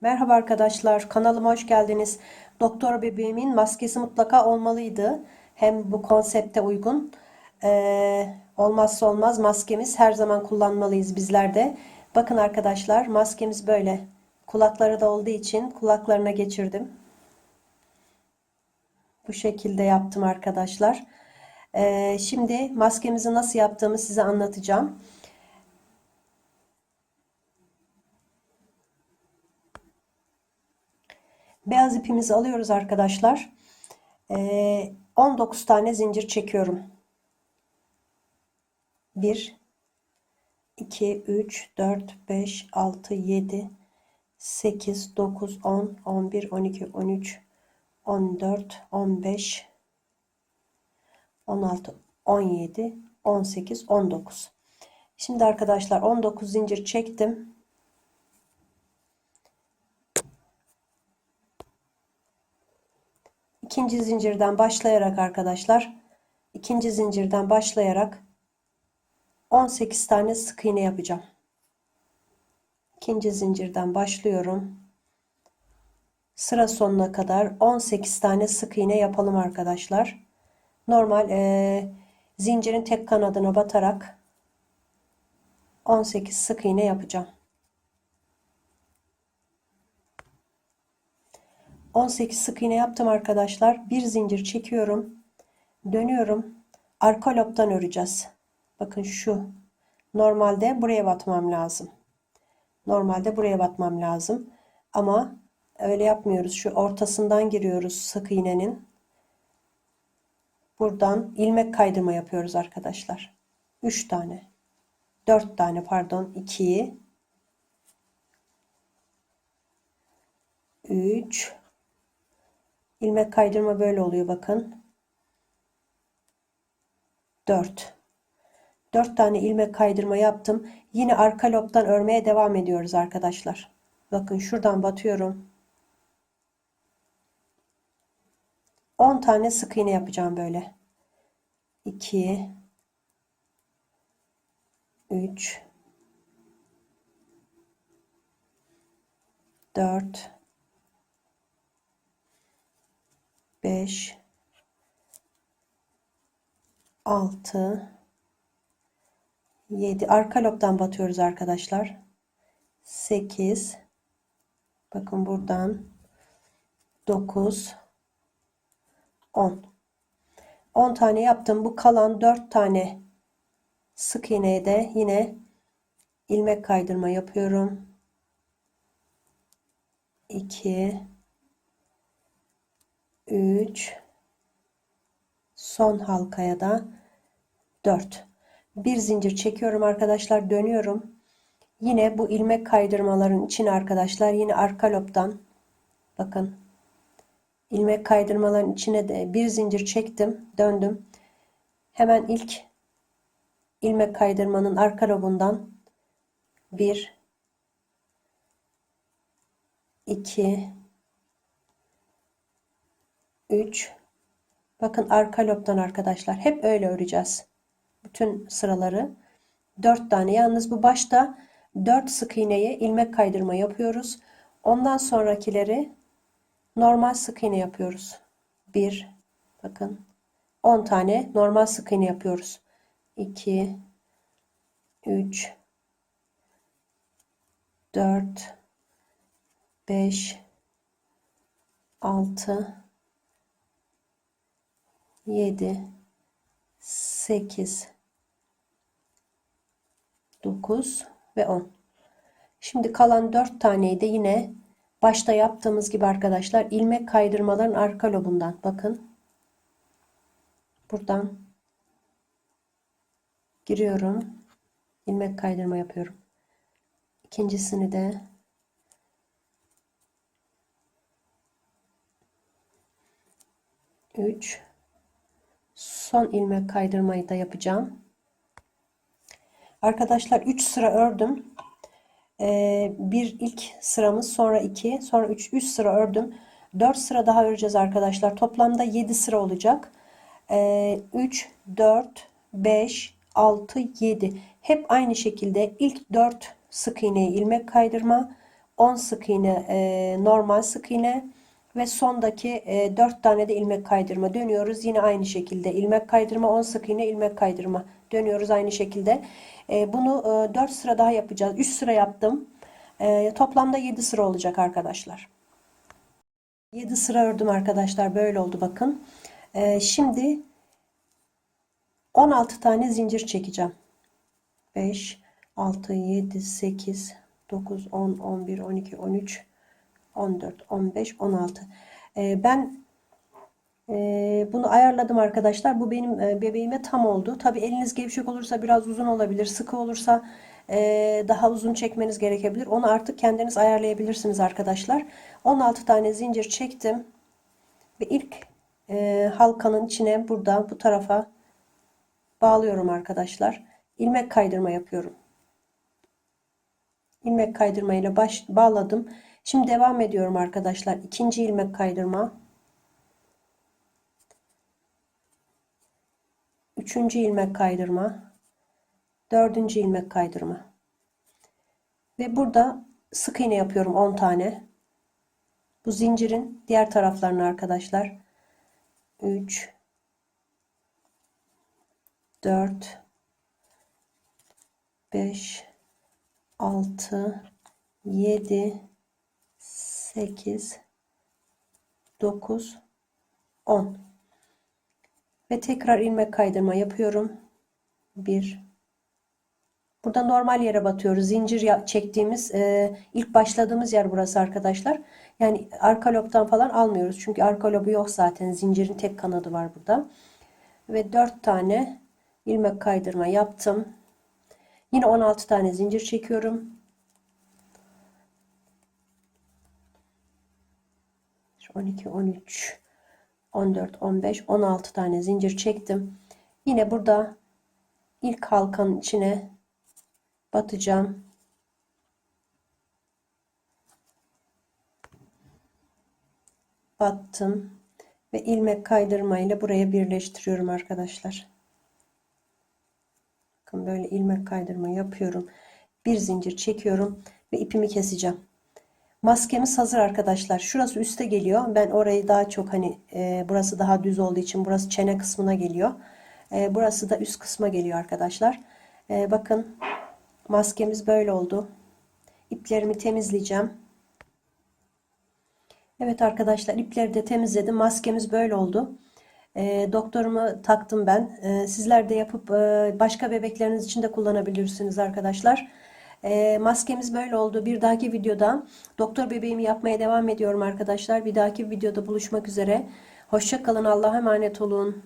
Merhaba arkadaşlar, kanalıma hoş geldiniz. Doktor bebeğimin maskesi mutlaka olmalıydı. Hem bu konsepte uygun. Olmazsa olmaz maskemiz her zaman kullanmalıyız bizler de. Bakın arkadaşlar, maskemiz böyle. Kulakları da olduğu için kulaklarına geçirdim. Bu şekilde yaptım arkadaşlar. Şimdi maskemizi nasıl yaptığımı size anlatacağım. Beyaz ipimizi alıyoruz arkadaşlar. 19 tane zincir çekiyorum. 1 2 3 4 5 6 7 8 9 10 11 12 13 14 15 16 17 18 19. Şimdi arkadaşlar 19 zincir çektim. İkinci zincirden başlayarak arkadaşlar, ikinci zincirden başlayarak 18 tane sık iğne yapacağım. İkinci zincirden başlıyorum. Sıra sonuna kadar 18 tane sık iğne yapalım arkadaşlar. Normal zincirin tek kanadına batarak 18 sık iğne yapacağım. 18 sık iğne yaptım arkadaşlar. Bir zincir çekiyorum. Dönüyorum. Arka lobdan öreceğiz. Bakın şu. Normalde buraya batmam lazım. Normalde buraya batmam lazım. Ama öyle yapmıyoruz. Şu ortasından giriyoruz sık iğnenin. Buradan ilmek kaydırma yapıyoruz arkadaşlar. 3 tane. 4 tane pardon. 2 3 ilmek kaydırma böyle oluyor bakın. 4 tane ilmek kaydırma yaptım. Yine arka lobdan örmeye devam ediyoruz arkadaşlar. Bakın şuradan batıyorum. 10 tane sık iğne yapacağım böyle. 2 3 4 5 6 7 arka lobdan batıyoruz arkadaşlar. 8 bakın buradan 9 10 tane yaptım. Bu kalan 4 tane sık iğneye de yine ilmek kaydırma yapıyorum. 2 3 son halkaya da 4. Bir zincir çekiyorum arkadaşlar, dönüyorum. Yine bu ilmek kaydırmaların içine arkadaşlar, yine arka lobdan bakın ilmek kaydırmaların içine de bir zincir çektim, döndüm. Hemen ilk ilmek kaydırmanın arka lobundan 1 2 3 bakın arka lobdan arkadaşlar hep öyle öreceğiz. Bütün sıraları 4 tane. Yalnız bu başta 4 sık iğneye ilmek kaydırma yapıyoruz. Ondan sonrakileri normal sık iğne yapıyoruz. 1 bakın 10 tane normal sık iğne yapıyoruz. 2 3 4 5 6 7 8 9 ve 10. Şimdi kalan 4 taneyi de yine başta yaptığımız gibi arkadaşlar ilmek kaydırmaların arka lobundan bakın. Buradan giriyorum. İlmek kaydırma yapıyorum. İkincisini de son ilmek kaydırmayı da yapacağım. Arkadaşlar 3 sıra ördüm. Bir ilk sıramız, sonra 2, sonra 3 sıra ördüm. 4 sıra daha öreceğiz arkadaşlar. Toplamda 7 sıra olacak. 3 4 5 6 7 hep aynı şekilde ilk 4 sık iğneyi ilmek kaydırma, 10 sık iğne normal sık iğne ve sondaki 4 tane de ilmek kaydırma dönüyoruz. Yine aynı şekilde ilmek kaydırma, 10 sık iğne, ilmek kaydırma dönüyoruz aynı şekilde. Bunu 4 sıra daha yapacağız. 3 sıra yaptım. Toplamda 7 sıra olacak arkadaşlar. 7 sıra ördüm arkadaşlar. Böyle oldu bakın. Şimdi 16 tane zincir çekeceğim. 5, 6, 7, 8, 9, 10, 11, 12, 13, 14, 15, 16. Ben bunu ayarladım arkadaşlar. Bu benim bebeğime tam oldu. Tabi eliniz gevşek olursa biraz uzun olabilir. Sıkı olursa daha uzun çekmeniz gerekebilir. Onu artık kendiniz ayarlayabilirsiniz arkadaşlar. 16 tane zincir çektim. Ve ilk halkanın içine burada bu tarafa bağlıyorum arkadaşlar. İlmek kaydırma yapıyorum. İlmek kaydırma ile bağladım. Şimdi devam ediyorum arkadaşlar. İkinci ilmek kaydırma. Üçüncü ilmek kaydırma. Dördüncü ilmek kaydırma. Ve burada sık iğne yapıyorum 10 tane. Bu zincirin diğer taraflarını arkadaşlar. 3, 4, 5, 6, 7, 8, 9, 10 ve tekrar ilmek kaydırma yapıyorum. 1. Burada normal yere batıyoruz. Zincir çektiğimiz ilk başladığımız yer burası arkadaşlar. Yani arka lobdan falan almıyoruz. Çünkü arka lobu yok zaten. Zincirin tek kanadı var burada. Ve 4 tane ilmek kaydırma yaptım. Yine 16 tane zincir çekiyorum. 12, 13, 14, 15, 16 tane zincir çektim. Yine burada ilk halkanın içine batacağım. Battım ve ilmek kaydırma ile buraya birleştiriyorum arkadaşlar. Bakın böyle ilmek kaydırma yapıyorum. Bir zincir çekiyorum ve ipimi keseceğim. Maskemiz hazır arkadaşlar. Şurası üste geliyor. Ben orayı daha çok hani burası daha düz olduğu için burası çene kısmına geliyor. Burası da üst kısma geliyor arkadaşlar. Bakın maskemiz böyle oldu. İplerimi temizleyeceğim. Evet arkadaşlar ipleri de temizledim. Maskemiz böyle oldu. Doktorumu taktım ben. Sizler de yapıp başka bebekleriniz için de kullanabilirsiniz arkadaşlar. Maskemiz böyle oldu. Bir dahaki videoda doktor bebeğimi yapmaya devam ediyorum arkadaşlar. Bir dahaki videoda buluşmak üzere. Hoşça kalın. Allah'a emanet olun.